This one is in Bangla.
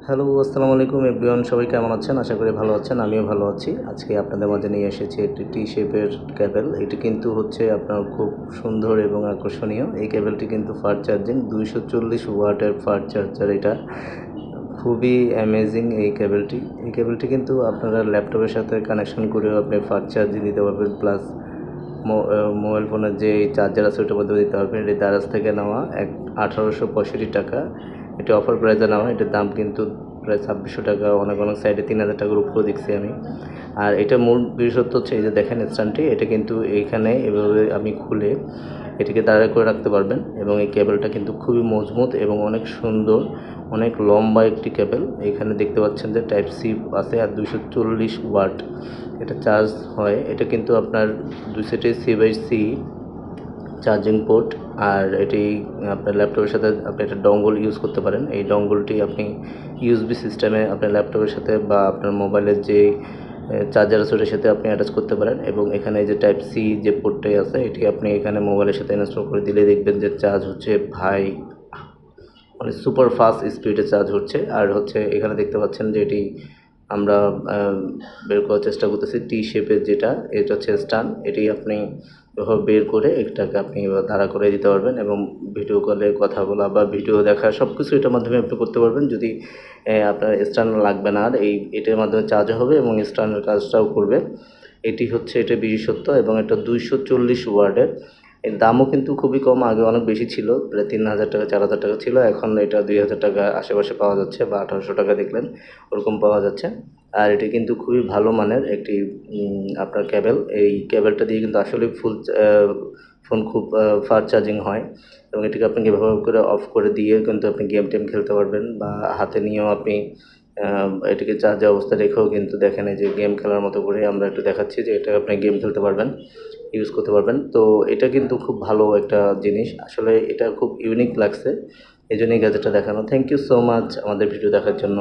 হ্যালো, আসসালামু আলাইকুম এভরিওয়ান। সবাই কেমন আছেন? আশা করি ভালো আছেন। আমিও ভালো আছি। আজকে আপনাদের মাঝে নিয়ে এসেছি একটি টি শেপের কেবল। এটি কিন্তু হচ্ছে আপনার খুব সুন্দর এবং আকর্ষণীয়। এই কেবলটি কিন্তু ফাস্ট চার্জিং 240 ওয়াটের ফাস্ট চার্জার এটা। খুবই অ্যামেজিং এই কেবলটি। এই কেবলটি কিন্তু আপনারা ল্যাপটপের সাথে কানেকশন করেও আপনি ফাস্ট চার্জিং দিতে পারবেন। প্লাস মোবাইল ফোনের যে চার্জার আছে ওটার মধ্যেও দিতে পারবেন। এটি দারাজ থেকে নেওয়া 1865 টাকা। এটি অফার প্রাইসে নেওয়া। এটার দাম কিন্তু প্রায় 2600 টাকা, অনেক সাইডে 3000 টাকার উপরেও দেখছি আমি। আর এটা মূল বিশেষত্ব হচ্ছে এই যে দেখেন স্ট্যান্ডটি, এটা কিন্তু এইখানে এভাবে আমি খুলে এটিকে দাঁড়া করে রাখতে পারবেন এবং এই কেবলটা কিন্তু খুবই মজবুত এবং অনেক সুন্দর, অনেক লম্বা একটি কেবল। এখানে দেখতে পাচ্ছেন যে টাইপ সি আছে আর 240 ওয়াট এটা চার্জ হয়। এটা কিন্তু আপনার দুই সেটে C/C চার্জিং পোর্ট। আর এটি আপনার ল্যাপটপের সাথে আপনি একটা ডঙ্গল ইউজ করতে পারেন। এই ডঙ্গলটি আপনি ইউএসবি সিস্টেমে আপনার ল্যাপটপের সাথে বা আপনার মোবাইলের যে চার্জার আছে ওটার সাথে আপনি অ্যাটাচ করতে পারেন এবং এখানে যে টাইপ সি যে পোর্টটাই আছে এটি আপনি এখানে মোবাইলের সাথে ইনস্টল করে দিলে দেখবেন যে চার্জ হচ্ছে ভাই মানে সুপার ফাস্ট স্পিডে চার্জ হচ্ছে। আর হচ্ছে এখানে দেখতে পাচ্ছেন যে এটি আমরা বের করার চেষ্টা করতেছি টি শেপের যেটা, এটা হচ্ছে স্ট্যান্ড। এটি আপনি এভাবে বের করে এটাকে আপনি দাঁড়া করে দিতে পারবেন এবং ভিডিও কলে কথা বলা বা ভিডিও দেখা সব কিছু এটার মাধ্যমে আপনি করতে পারবেন। যদি আপনার স্ট্যান্ড লাগবে না, আর এটার মাধ্যমে চার্জ হবে এবং স্ট্যান্ডের কাজটাও করবে। এটি হচ্ছে এটা বিশেষত্ব এবং এটা 240 ওয়াটের। এর দামও কিন্তু খুবই কম। আগে অনেক বেশি ছিল, প্রায় 3000 টাকা 4000 টাকা ছিল। এখন এটা 2000 টাকা আশেপাশে পাওয়া যাচ্ছে বা 1800 টাকা দেখলেন ওরকম পাওয়া যাচ্ছে। আর এটি কিন্তু খুবই ভালো মানের একটি আপনার কেবল। এই কেবলটা দিয়ে কিন্তু আসলে ফোন খুব ফাস্ট চার্জিং হয় এবং এটিকে আপনি এভাবে করে অফ করে দিয়ে কিন্তু আপনি গেম টেম খেলতে পারবেন বা হাতে নিয়েও আপনি এটিকে চার্জে অবস্থায় রেখেও কিন্তু দেখেন এই যে গেম খেলার মতো করে আমরা একটু দেখাচ্ছি যে এটা আপনি গেম খেলতে পারবেন, ইউজ করতে পারবেন। তো এটা কিন্তু খুব ভালো একটা জিনিস। আসলে এটা খুব ইউনিক লাগছে। এজন্যই গ্যাজেটটা দেখানো। থ্যাংক ইউ সো মাচ আমাদের ভিডিও দেখার জন্য।